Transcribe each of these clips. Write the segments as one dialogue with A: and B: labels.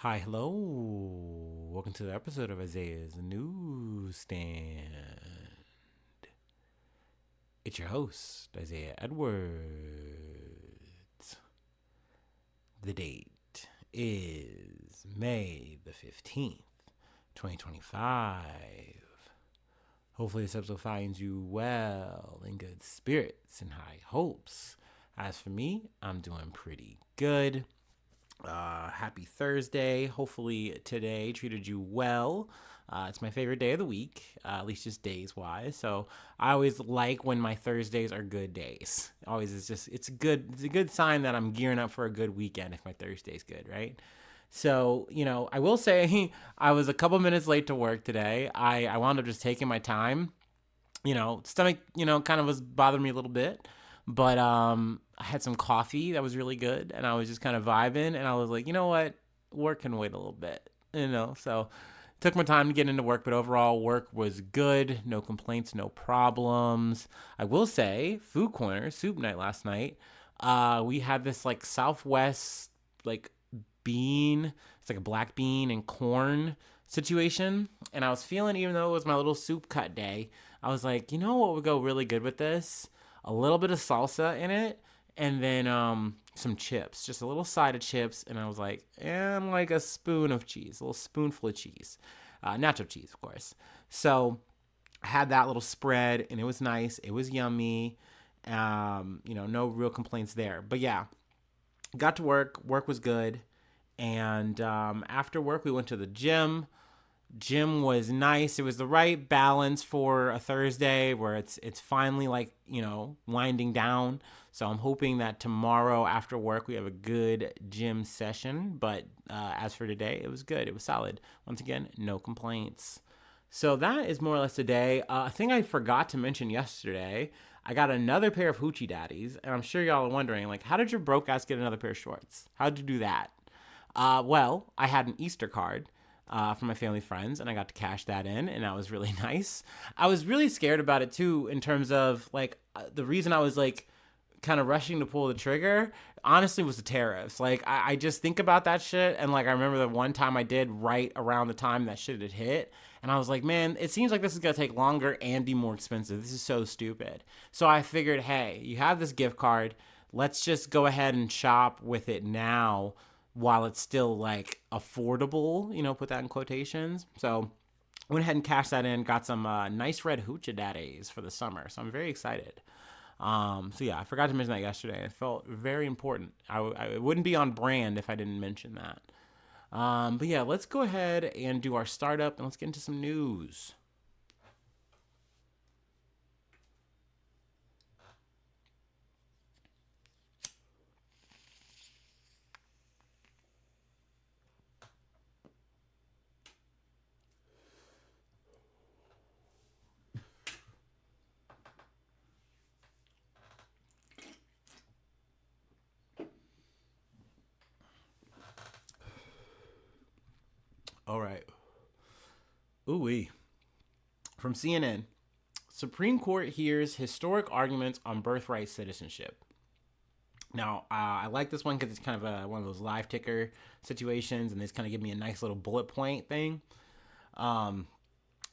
A: Hi, hello. Welcome to the episode of Isaiah's Newsstand. It's your host, Isaiah Edwards. The date is May the 15th, 2025. Hopefully, this episode finds you well, in good spirits and high hopes. As for me, I'm doing pretty good. Happy Thursday. Hopefully today treated you well. It's my favorite day of the week, at least just days wise. So I always like when my Thursdays are good days. Always it's a good sign that I'm gearing up for a good weekend if my Thursday's good, right? So, I will say I was a couple minutes late to work today. I wound up just taking my time. Stomach, kind of was bothering me a little bit. But I had some coffee that was really good, and I was just kind of vibing, and I was like, you know what, work can wait a little bit, So took my time to get into work, but overall work was good, no complaints, no problems. I will say, food corner soup night last night. We had this like Southwest like bean, it's like a black bean and corn situation, and I was feeling, even though it was my little soup cut day, I was like, you know what would go really good with this? A little bit of salsa in it, and then some chips, just a little side of chips. And I was like, and like a spoon of cheese, a little spoonful of cheese, nacho cheese, of course. So I had that little spread, and it was nice. It was yummy. No real complaints there. But yeah, got to work. Work was good. And after work, we went to the gym. Gym was nice. It was the right balance for a Thursday where it's finally like, winding down. So I'm hoping that tomorrow after work we have a good gym session. But as for today, it was good. It was solid. Once again, no complaints. So that is more or less today. A thing I forgot to mention yesterday, I got another pair of Hoochie Daddies. And I'm sure y'all are wondering, like, how did your broke ass get another pair of shorts? How did you do that? Well, I had an Easter card from my family friends, and I got to cash that in, and that was really nice. I was really scared about it too, in terms of like the reason I was like kind of rushing to pull the trigger. Honestly, was the tariffs. Like I just think about that shit, and like I remember the one time I did right around the time that shit had hit, and I was like, man, it seems like this is gonna take longer and be more expensive. This is so stupid. So I figured, hey, you have this gift card. Let's just go ahead and shop with it now while it's still like affordable, put that in quotations. So went ahead and cashed that in, got some nice red hoochie daddies for the summer. So I'm very excited. So yeah, I forgot to mention that yesterday. It felt very important. It wouldn't be on brand if I didn't mention that. But yeah, let's go ahead and do our startup and let's get into some news. All right. Ooh wee. From CNN, Supreme Court hears historic arguments on birthright citizenship. Now, I like this one because it's kind of one of those live ticker situations, and this kind of give me a nice little bullet point thing. Um,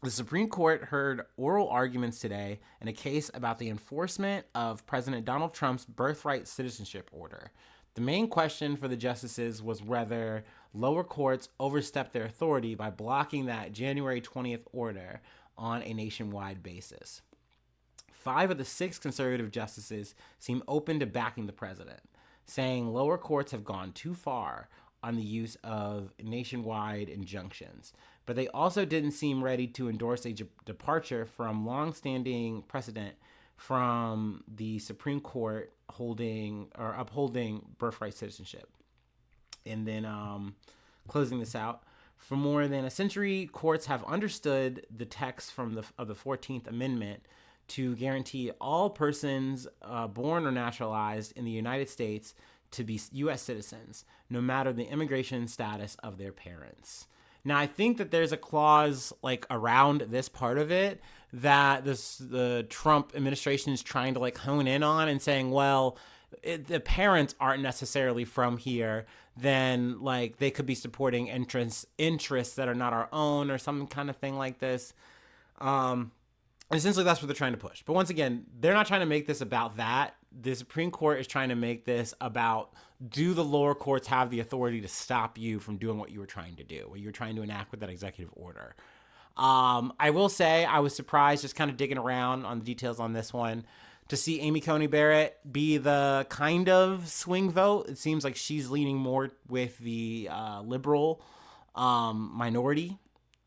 A: the Supreme Court heard oral arguments today in a case about the enforcement of President Donald Trump's birthright citizenship order. The main question for the justices was whether lower courts overstepped their authority by blocking that January 20th order on a nationwide basis. 5 of the 6 conservative justices seem open to backing the president, saying lower courts have gone too far on the use of nationwide injunctions. But they also didn't seem ready to endorse a departure from longstanding precedent from the Supreme Court holding or upholding birthright citizenship. And then closing this out, for more than a century, courts have understood the text of the 14th Amendment to guarantee all persons born or naturalized in the United States to be U.S. citizens, no matter the immigration status of their parents. Now, I think that there's a clause like around this part of it that the Trump administration is trying to like hone in on and saying, well, the parents aren't necessarily from here, then like they could be supporting interests that are not our own or some kind of thing like this. Um, Essentially, that's what they're trying to push. But once again, they're not trying to make this about that. The Supreme Court is trying to make this about, do the lower courts have the authority to stop you from doing what you were trying to do, what you were trying to enact with that executive order. I will say I was surprised, just kind of digging around on the details on this one, to see Amy Coney Barrett be the kind of swing vote. It seems like she's leaning more with the liberal minority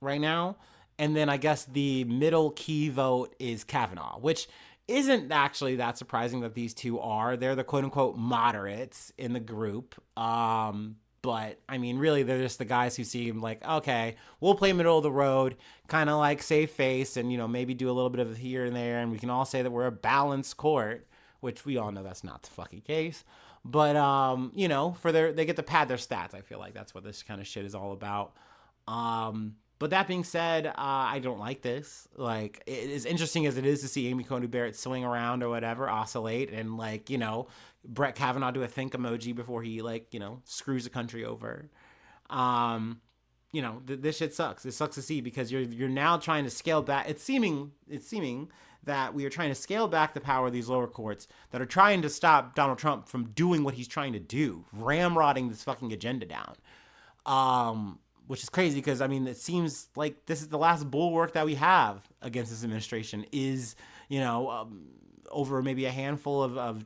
A: right now. And then I guess the middle key vote is Kavanaugh, which isn't actually that surprising that these two are. They're the quote unquote moderates in the group. But I mean, really, they're just the guys who seem like, okay, we'll play middle of the road, kind of like save face and, maybe do a little bit of here and there. And we can all say that we're a balanced court, which we all know that's not the fucking case. But, they get to pad their stats. I feel like that's what this kind of shit is all about. But that being said, I don't like this. Like, as interesting as it is to see Amy Coney Barrett swing around or whatever, oscillate, and Brett Kavanaugh do a think emoji before he screws the country over. This shit sucks. It sucks to see because you're now trying to scale back. It's seeming that we are trying to scale back the power of these lower courts that are trying to stop Donald Trump from doing what he's trying to do, ramrodding this fucking agenda down. Which is crazy because, it seems like this is the last bulwark that we have against this administration is, over maybe a handful of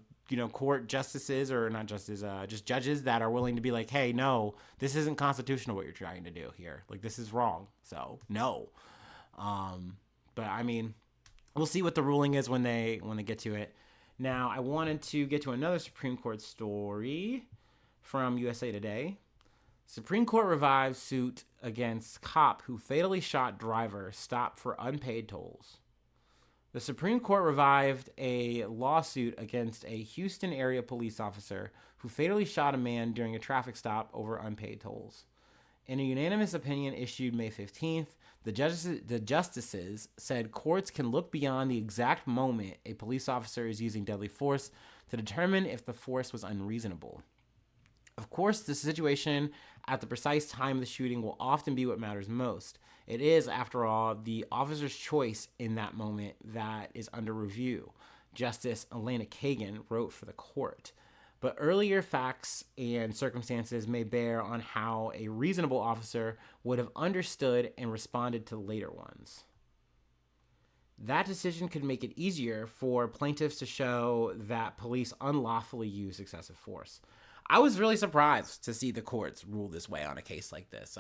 A: court justices or not justices, just judges that are willing to be like, hey, no, this isn't constitutional what you're trying to do here. Like, this is wrong. So, no. But, we'll see what the ruling is when they get to it. Now, I wanted to get to another Supreme Court story from USA Today. Supreme Court revives suit against cop who fatally shot driver stopped for unpaid tolls. The Supreme Court revived a lawsuit against a Houston area police officer who fatally shot a man during a traffic stop over unpaid tolls. In a unanimous opinion issued May 15th, the justices said courts can look beyond the exact moment a police officer is using deadly force to determine if the force was unreasonable. Of course, the situation at the precise time of the shooting will often be what matters most. It is, after all, the officer's choice in that moment that is under review, Justice Elena Kagan wrote for the court. But earlier facts and circumstances may bear on how a reasonable officer would have understood and responded to later ones. That decision could make it easier for plaintiffs to show that police unlawfully use excessive force. I was really surprised to see the courts rule this way on a case like this.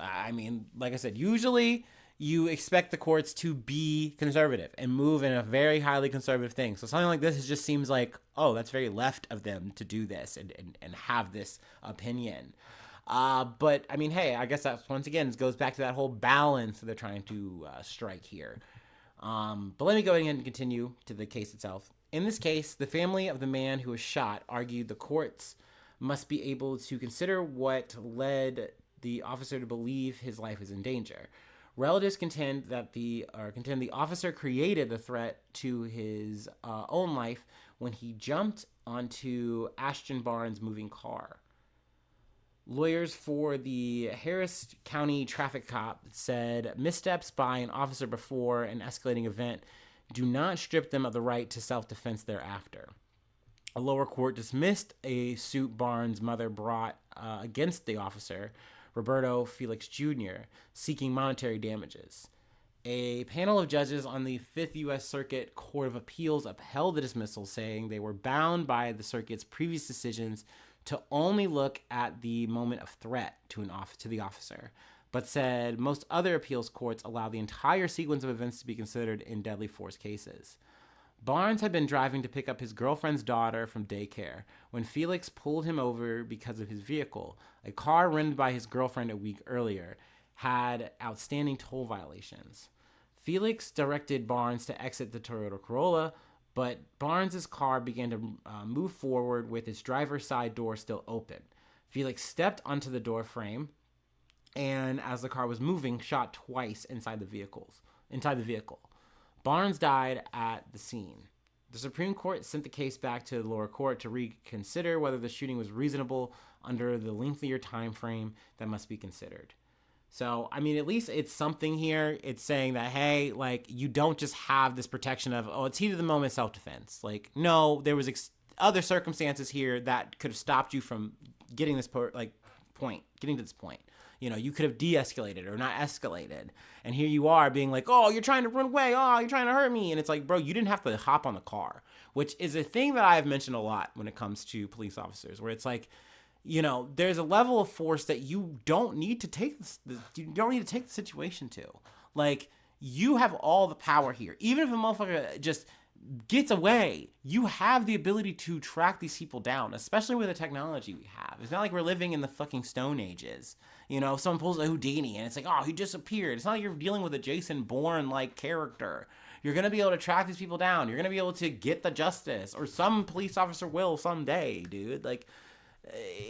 A: Like I said, usually you expect the courts to be conservative and move in a very highly conservative thing. So something like this just seems like, oh, that's very left of them to do this and have this opinion. But hey, I guess that once again, it goes back to that whole balance that they're trying to strike here. But let me go ahead and continue to the case itself. In this case, the family of the man who was shot argued the courts must be able to consider what led the officer to believe his life is in danger. Relatives contend the officer created the threat to his own life when he jumped onto Ashton Barnes' moving car. Lawyers for the Harris County traffic cop said missteps by an officer before an escalating event do not strip them of the right to self-defense thereafter. A lower court dismissed a suit Barnes' mother brought against the officer, Roberto Felix Jr., seeking monetary damages. A panel of judges on the 5th U.S. Circuit Court of Appeals upheld the dismissal, saying they were bound by the circuit's previous decisions to only look at the moment of threat to the officer, but said most other appeals courts allow the entire sequence of events to be considered in deadly force cases. Barnes had been driving to pick up his girlfriend's daughter from daycare when Felix pulled him over because of his vehicle. A car rented by his girlfriend a week earlier had outstanding toll violations. Felix directed Barnes to exit the Toyota Corolla, but Barnes' car began to move forward with its driver's side door still open. Felix stepped onto the door frame and, as the car was moving, shot twice inside the vehicle. Barnes died at the scene. The Supreme Court sent the case back to the lower court to reconsider whether the shooting was reasonable under the lengthier time frame that must be considered. So, I mean, at least it's something here. It's saying that, hey, like, you don't just have this protection of, oh, it's heat of the moment self-defense. Like, no, there was other circumstances here that could have stopped you from getting this getting to this point. You know, you could have de-escalated or not escalated. And here you are being like, oh, you're trying to run away. Oh, you're trying to hurt me. And it's like, bro, you didn't have to hop on the car, which is a thing that I've mentioned a lot when it comes to police officers, where it's like, you know, there's a level of force that you don't need to take you don't need to take the situation to. Like, you have all the power here. Even if a motherfucker just gets away, you have the ability to track these people down, especially with the technology we have. It's not like we're living in the fucking Stone Ages. You know, someone pulls a Houdini and it's like, oh, he disappeared. It's not like you're dealing with a Jason Bourne-like character. You're going to be able to track these people down. You're going to be able to get the justice, or some police officer will someday, dude. Like,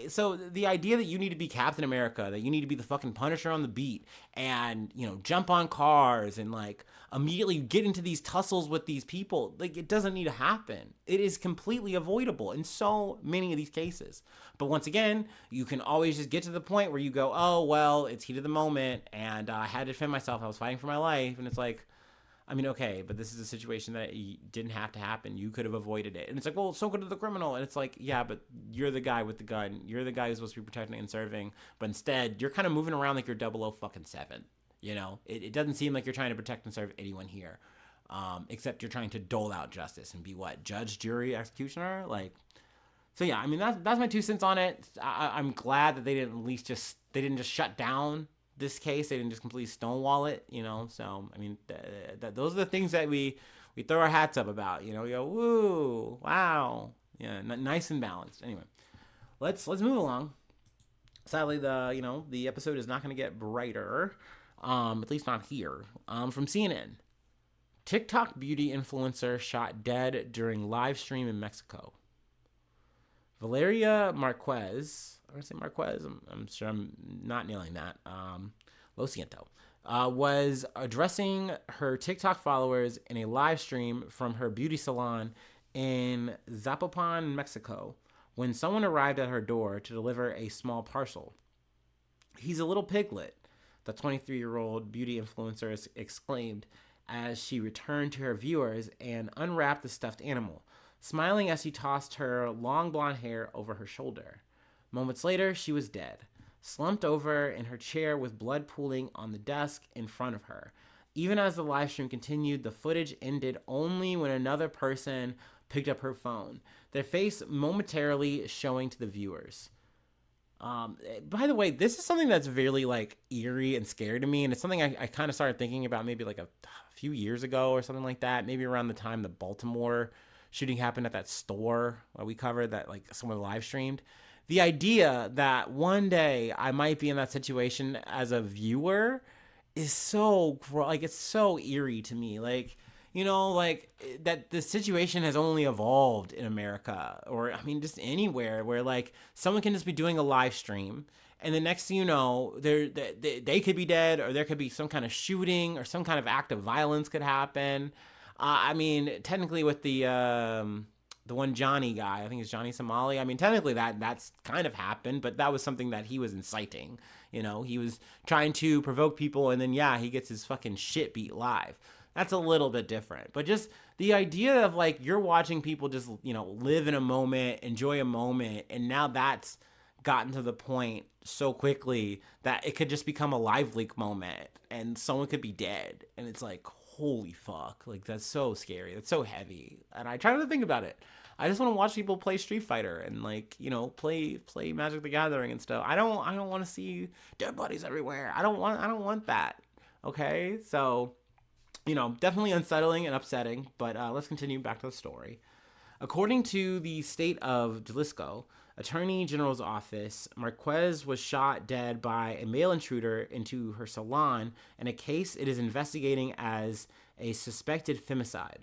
A: so the idea that you need to be Captain America, that you need to be the fucking Punisher on the beat and, you know, jump on cars and like immediately get into these tussles with these people, like, it doesn't need to happen. It is completely avoidable in so many of these cases. But once again, you can always just get to the point where you go, oh, well, it's heat of the moment and I had to defend myself. I was fighting for my life. And it's like, I mean, okay, but this is a situation that didn't have to happen. You could have avoided it. And it's like, well, so could the criminal. And it's like, yeah, but you're the guy with the gun. You're the guy who's supposed to be protecting and serving. But instead, you're kind of moving around like you're 007. You know, it doesn't seem like you're trying to protect and serve anyone here, except you're trying to dole out justice and be what? Judge, jury, executioner? Like, so yeah, I mean, that's my 2 cents on it. I'm glad that they didn't just shut down this case. They didn't just completely stonewall it, you know. So I mean, those are the things that we throw our hats up about, you know. We go, woo, wow, yeah, nice and balanced. Anyway, let's move along. Sadly, the episode is not going to get brighter, at least not here. From CNN, TikTok beauty influencer shot dead during live stream in Mexico. Valeria Marquez, I'm going to say Marquez, I'm sure I'm not nailing that, lo siento, was addressing her TikTok followers in a live stream from her beauty salon in Zapopan, Mexico, when someone arrived at her door to deliver a small parcel. "He's a little piglet," the 23-year-old beauty influencer exclaimed as she returned to her viewers and unwrapped the stuffed animal, smiling as she tossed her long blonde hair over her shoulder. Moments later, she was dead, slumped over in her chair with blood pooling on the desk in front of her. Even as the live stream continued, the footage ended only when another person picked up her phone, their face momentarily showing to the viewers. By the way, this is something that's very like eerie and scary to me, and it's something I kind of started thinking about maybe like a few years ago or something like that, maybe around the time the Baltimore shooting happened at that store that we covered that like someone live streamed. The idea that one day I might be in that situation as a viewer is so, like, it's so eerie to me. Like, you know, like that the situation has only evolved in America, or I mean, just anywhere where like someone can just be doing a live stream and the next thing you know, they could be dead, or there could be some kind of shooting or some kind of act of violence could happen. I mean, technically with the one Johnny guy, I think it's Johnny Somali. I mean, technically that's kind of happened, but that was something that he was inciting. You know, he was trying to provoke people, and then he gets his fucking shit beat live. That's a little bit different. But just the idea of like you're watching people just, you know, live in a moment, enjoy a moment, and now that's gotten to the point so quickly that it could just become a live leak moment and someone could be dead. And it's like, holy fuck, like that's so scary, that's so heavy. And I try not to think about it. I just want to watch people play Street Fighter and like, you know, play Magic the Gathering and stuff. I don't want to see dead bodies everywhere. I don't want that. Okay, so, you know, definitely unsettling and upsetting, but let's continue back to the story. According to the state of Jalisco Attorney General's office, Marquez was shot dead by a male intruder into her salon in a case it is investigating as a suspected femicide,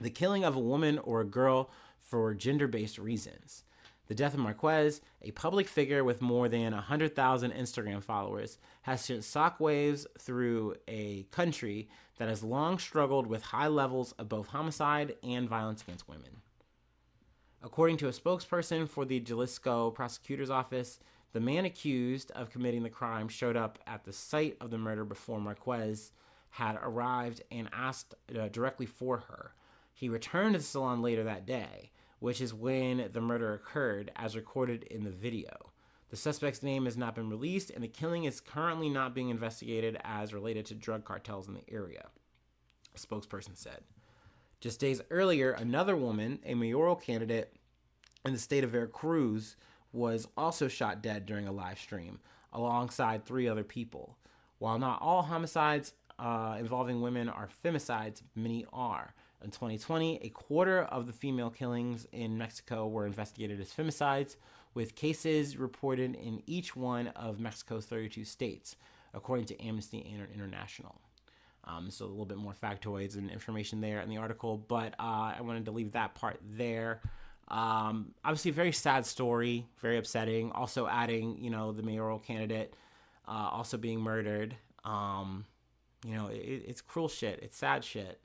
A: the killing of a woman or a girl for gender-based reasons. The death of Márquez, a public figure with more than 100,000 Instagram followers, has sent shockwaves through a country that has long struggled with high levels of both homicide and violence against women. According to a spokesperson for the Jalisco prosecutor's office, the man accused of committing the crime showed up at the site of the murder before Márquez had arrived and asked directly for her. He returned to the salon later that day, which is when the murder occurred, as recorded in the video. The suspect's name has not been released, and the killing is currently not being investigated as related to drug cartels in the area, a spokesperson said. Just days earlier, another woman, a mayoral candidate in the state of Veracruz, was also shot dead during a live stream, alongside 3 other people. While not all homicides involving women are femicides, many are. In 2020, a quarter of the female killings in Mexico were investigated as femicides, with cases reported in each one of Mexico's 32 states, according to Amnesty International. So a little bit more factoids and information there in the article, but I wanted to leave that part there. Obviously, a very sad story, very upsetting. Also adding, the mayoral candidate also being murdered. It's cruel shit. It's sad shit.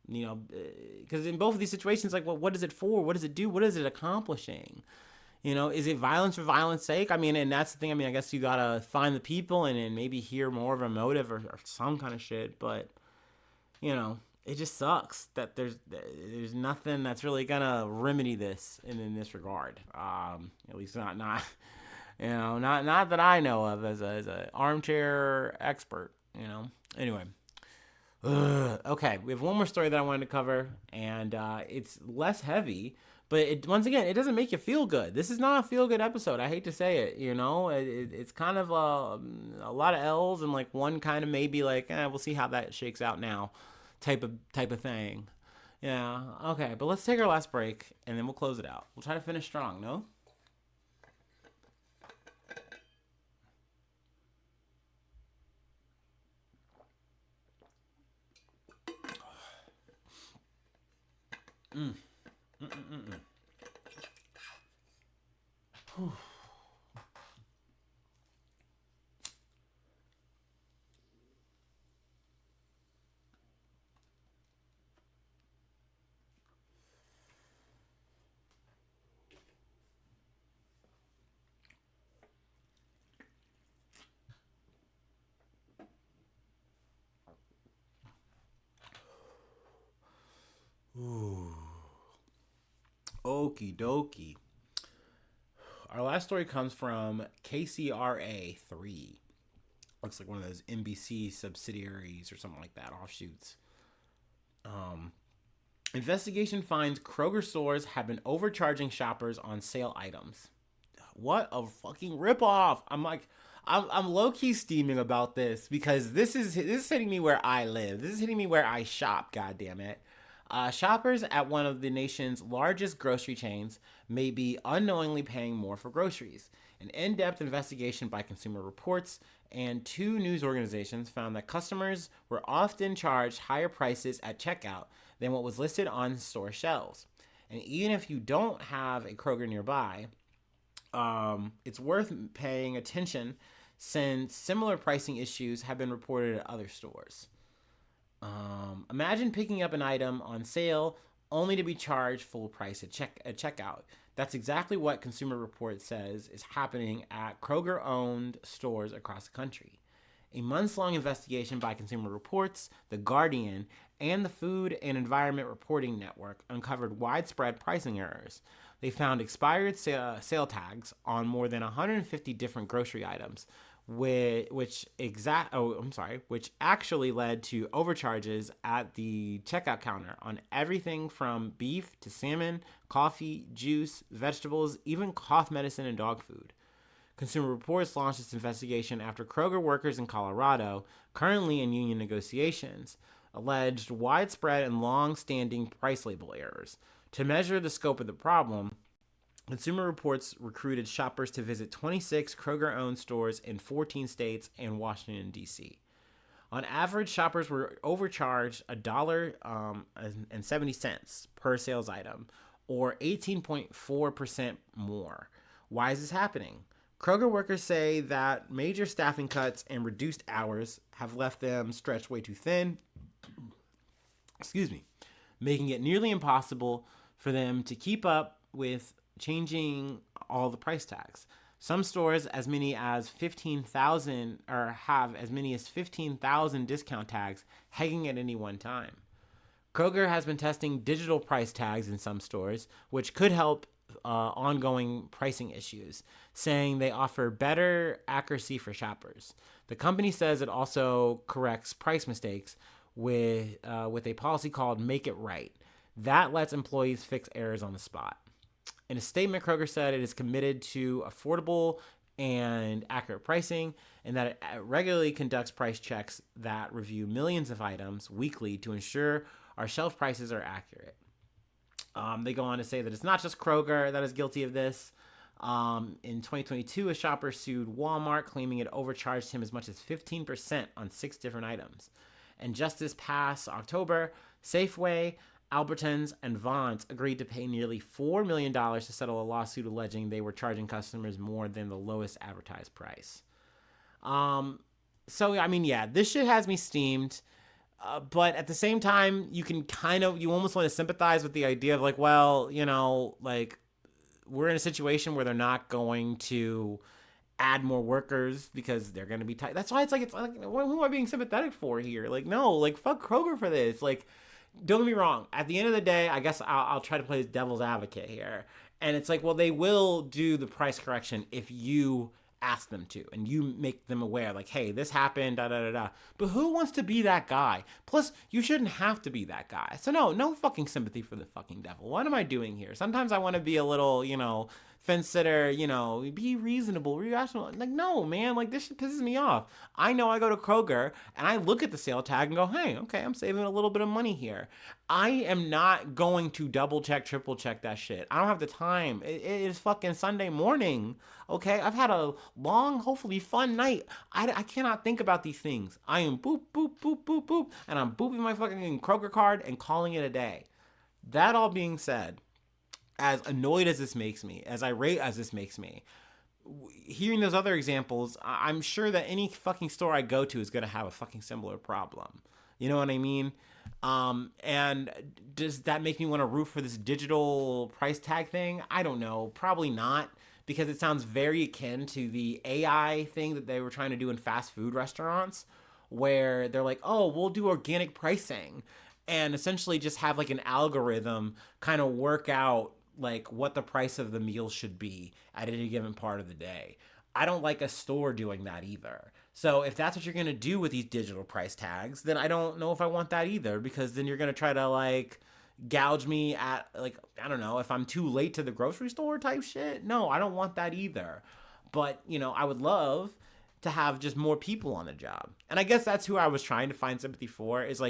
A: Because in both of these situations, like, well, what is it for? What does it do? What is it accomplishing? Is it violence for violence sake? And that's the thing. I guess you gotta find the people and maybe hear more of a motive or some kind of shit. But, it just sucks that there's nothing that's really gonna remedy this in this regard. At least not not that I know of as a armchair expert. Anyway. Okay, we have one more story that I wanted to cover, and it's less heavy, but once again, it doesn't make you feel good. This is not a feel-good episode. I hate to say it, it's kind of a lot of L's and like one kind of maybe like, we'll see how that shakes out now, type of thing. Yeah, okay, but let's take our last break, and then we'll close it out. We'll try to finish strong, no? Ooh. Okie dokie. Our last story comes from KCRA 3. Looks like one of those NBC subsidiaries or something like that, offshoots. Investigation finds Kroger stores have been overcharging shoppers on sale items. What a fucking ripoff! I'm low key steaming about this because this is hitting me where I live. This is hitting me where I shop. God damn it. Shoppers at one of the nation's largest grocery chains may be unknowingly paying more for groceries. An in-depth investigation by Consumer Reports and 2 news organizations found that customers were often charged higher prices at checkout than what was listed on store shelves. And even if you don't have a Kroger nearby, it's worth paying attention since similar pricing issues have been reported at other stores. Imagine picking up an item on sale only to be charged full price at checkout. That's exactly what Consumer Reports says is happening at Kroger-owned stores across the country. A months-long investigation by Consumer Reports, The Guardian, and the Food and Environment Reporting Network uncovered widespread pricing errors. They found expired sale tags on more than 150 different grocery items, which actually led to overcharges at the checkout counter on everything from beef to salmon, coffee, juice, vegetables, even cough medicine and dog food. Consumer Reports launched its investigation after Kroger workers in Colorado, currently in union negotiations, alleged widespread and long-standing price label errors. To measure the scope of the problem, Consumer Reports recruited shoppers to visit 26 Kroger-owned stores in 14 states and Washington, D.C. On average, shoppers were overcharged $1.70 per sales item, or 18.4% more. Why is this happening? Kroger workers say that major staffing cuts and reduced hours have left them stretched way too thin, making it nearly impossible for them to keep up with changing all the price tags. Some stores as many as 15,000 or have as many as 15,000 discount tags hanging at any one time. Kroger has been testing digital price tags in some stores, which could help ongoing pricing issues, saying they offer better accuracy for shoppers. The company says it also corrects price mistakes with a policy called Make It Right. That lets employees fix errors on the spot. In a statement, Kroger said it is committed to affordable and accurate pricing, and that it regularly conducts price checks that review millions of items weekly to ensure our shelf prices are accurate. They go on to say that it's not just Kroger that is guilty of this. In 2022, a shopper sued Walmart, claiming it overcharged him as much as 15% on 6 different items. And just this past October, Safeway, Albertsons, and Vons agreed to pay nearly $4 million to settle a lawsuit alleging they were charging customers more than the lowest advertised price. This shit has me steamed. But at the same time, you almost want to sympathize with the idea of we're in a situation where they're not going to add more workers because they're going to be tight. That's why it's like, who am I being sympathetic for here? Fuck Kroger for this. Don't get me wrong. At the end of the day, I guess I'll try to play devil's advocate here. And it's they will do the price correction if you ask them to and you make them aware, hey, this happened, da-da-da-da. But who wants to be that guy? Plus, you shouldn't have to be that guy. So no fucking sympathy for the fucking devil. What am I doing here? Sometimes I want to be a little, fence sitter, be reasonable, rational. No, man, this shit pisses me off. I know I go to Kroger and I look at the sale tag and go, hey, okay, I'm saving a little bit of money here. I am not going to double check, triple check that shit. I don't have the time. It is fucking Sunday morning, okay? I've had a long, hopefully fun night. I cannot think about these things. I am boop, boop, boop, boop, boop, and I'm booping my fucking Kroger card and calling it a day. That all being said, as annoyed as this makes me, as irate as this makes me, hearing those other examples, I'm sure that any fucking store I go to is going to have a fucking similar problem. You know what I mean? And does that make me want to root for this digital price tag thing? I don't know. Probably not, because it sounds very akin to the AI thing that they were trying to do in fast food restaurants, where they're like, oh, we'll do organic pricing and essentially just have an algorithm kind of work out what the price of the meal should be at any given part of the day. I don't like a store doing that either. So if that's what you're going to do with these digital price tags, then I don't know if I want that either, because then you're going to try to gouge me at I don't know, if I'm too late to the grocery store type shit. No, I don't want that either. But, I would love to have just more people on the job. And I guess that's who I was trying to find sympathy for, is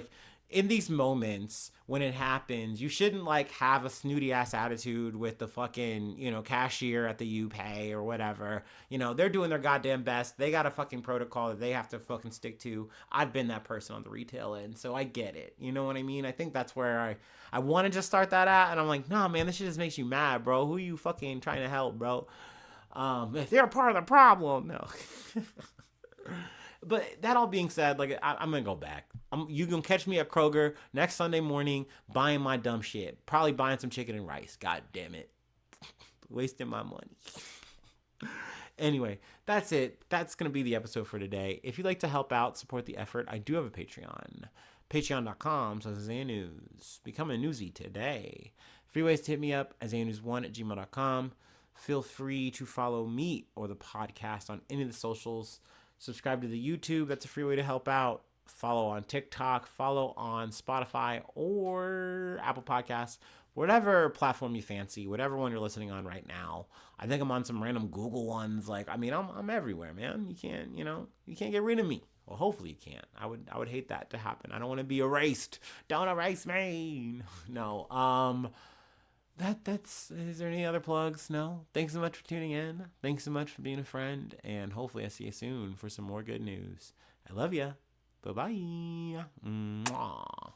A: in these moments when it happens, you shouldn't have a snooty ass attitude with the fucking, cashier at the U-Pay or whatever. They're doing their goddamn best. They got a fucking protocol that they have to fucking stick to. I've been that person on the retail end, so I get it. You know what I mean? I think that's where I want to just start that at, and I'm like, nah, man, this shit just makes you mad, bro. Who are you fucking trying to help, bro? If they're part of the problem, no. But that all being said, I'm going to go back. You can catch me at Kroger next Sunday morning buying my dumb shit. Probably buying some chicken and rice. God damn it. Wasting my money. Anyway, that's it. That's going to be the episode for today. If you'd like to help out, support the effort, I do have a Patreon. Patreon.com/AisaiahNews. Become a newsie today. Free ways to hit me up, AisaiahNews1@gmail.com. Feel free to follow me or the podcast on any of the socials. Subscribe to the YouTube. That's a free way to help out. Follow on TikTok. Follow on Spotify or Apple Podcasts. Whatever platform you fancy. Whatever one you're listening on right now. I think I'm on some random Google ones. I'm everywhere, man. You can't get rid of me. Well, hopefully you can't. I would hate that to happen. I don't want to be erased. Don't erase me. No. Is there any other plugs? No? Thanks so much for tuning in. Thanks so much for being a friend. And hopefully I see you soon for some more good news. I love ya. Bye-bye. Mwah.